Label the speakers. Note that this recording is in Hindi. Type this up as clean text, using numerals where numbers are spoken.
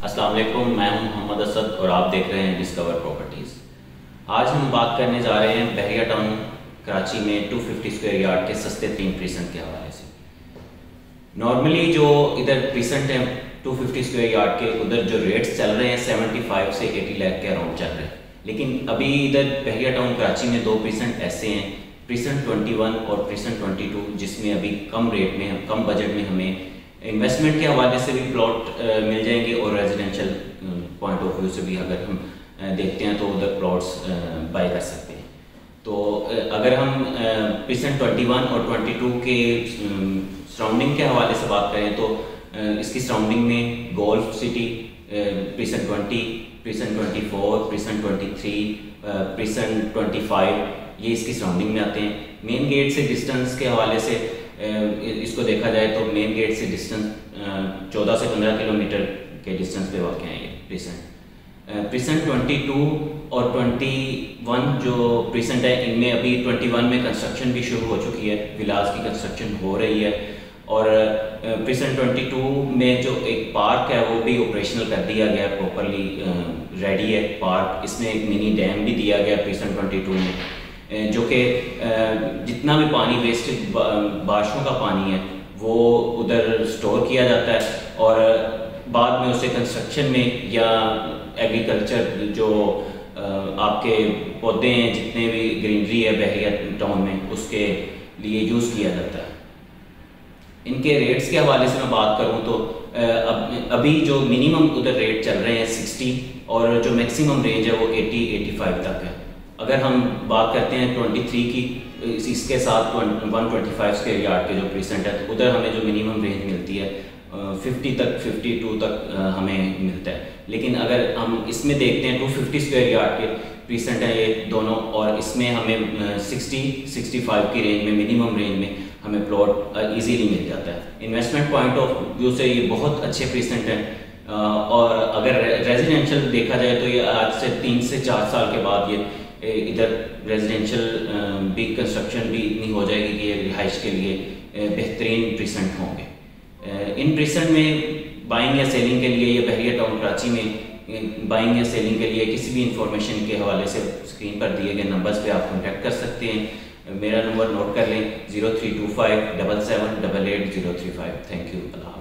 Speaker 1: अस्सलाम वालेकुम, मैं हूं मोहम्मद असद और आप देख रहे हैं डिस्कवर प्रॉपर्टीज़। आज हम बात करने जा रहे हैं बहरिया टाउन कराची में 250 स्क्वायर यार्ड के सस्ते तीन प्रीसेंट के हवाले से। नॉर्मली जो इधर प्रीसेंट हैं 250 स्क्वायर यार्ड के, उधर जो रेट्स चल रहे हैं 75 से 80 लाख के अराउंड चल रहे हैं। लेकिन अभी इधर बहरिया टाउन कराची में दो प्रीसेंट ऐसे हैं, प्रीसेंट 21 और प्रीसेंट 22, जिसमें अभी कम रेट में, कम बजट में हमें इन्वेस्टमेंट के हवाले से भी प्लॉट मिल जाएंगे और रेजिडेंशियल पॉइंट ऑफ व्यू से भी अगर हम देखते हैं तो उधर प्लॉट्स बाय कर सकते हैं। तो अगर हम प्रीसेंट 21 और 22 के सराउंडिंग के हवाले से बात करें तो इसकी सराउंडिंग में golf city, precinct 20, precinct 24, precinct 23, precinct 25, ये इसकी सराउंडिंग में आते हैं। मेन गेट से डिस्टेंस के हवाले से इसको देखा जाए तो मेन गेट से डिस्टेंस 14 से 15 किलोमीटर के डिस्टेंस पे वाक़ है ये प्रीसेंट 22 और 21 जो प्रीसेंट है, इनमें अभी 21 में कंस्ट्रक्शन भी शुरू हो चुकी है, विलास की कंस्ट्रक्शन हो रही है। और प्रीसेंट 22 में जो एक पार्क है वो भी ऑपरेशनल कर दिया गया, प्रॉपरली रेडी है पार्क। इसमें एक मिनी डैम भी दिया गया प्रीसेंट 22 में, जो कि जितना भी पानी वेस्टेज बारिशों का पानी है वो उधर स्टोर किया जाता है और बाद में उसे कंस्ट्रक्शन में या एग्रीकल्चर जो आपके पौधे हैं, जितने भी ग्रीनरी है बहरिया टाउन में, उसके लिए यूज़ किया जाता है। इनके रेट्स के हवाले से मैं बात करूं तो अभी जो मिनिमम उधर रेट चल रहे हैं 60 और जो मैक्सिमम रेंज है वो 80-85 तक है। अगर हम बात करते हैं 23 की, इसके साथ 125 स्क्वायर यार्ड के जो प्रीसेंट है, तो उधर हमें जो मिनिमम रेंज मिलती है 50 तक, 52 तक हमें मिलता है। लेकिन अगर हम इसमें देखते हैं 250 स्क्वायर यार्ड के प्रीसेंट है ये दोनों, और इसमें हमें 60-65 की रेंज में, मिनिमम रेंज में हमें प्लॉट इजीली मिल जाता है। इन्वेस्टमेंट पॉइंट ऑफ व्यू से ये बहुत अच्छे प्रीसेंट हैं। और अगर रेजिडेंशियल देखा जाए तो ये आज से 3 से 4 साल के बाद ये इधर रेजिडेंशियल भी कंस्ट्रक्शन भी इतनी हो जाएगी कि ये रिहाइश के लिए बेहतरीन प्रीसेंट होंगे। इन प्रीसेंट में बाइंग या सेलिंग के लिए, या बहरिया टाउन कराची में बाइंग या सेलिंग के लिए किसी भी इंफॉर्मेशन के हवाले से स्क्रीन पर दिए गए नंबर्स पे आप कॉन्टैक्ट कर सकते हैं। मेरा नंबर नोट कर लें 0325 7788 035। Thank you. अल्लाह।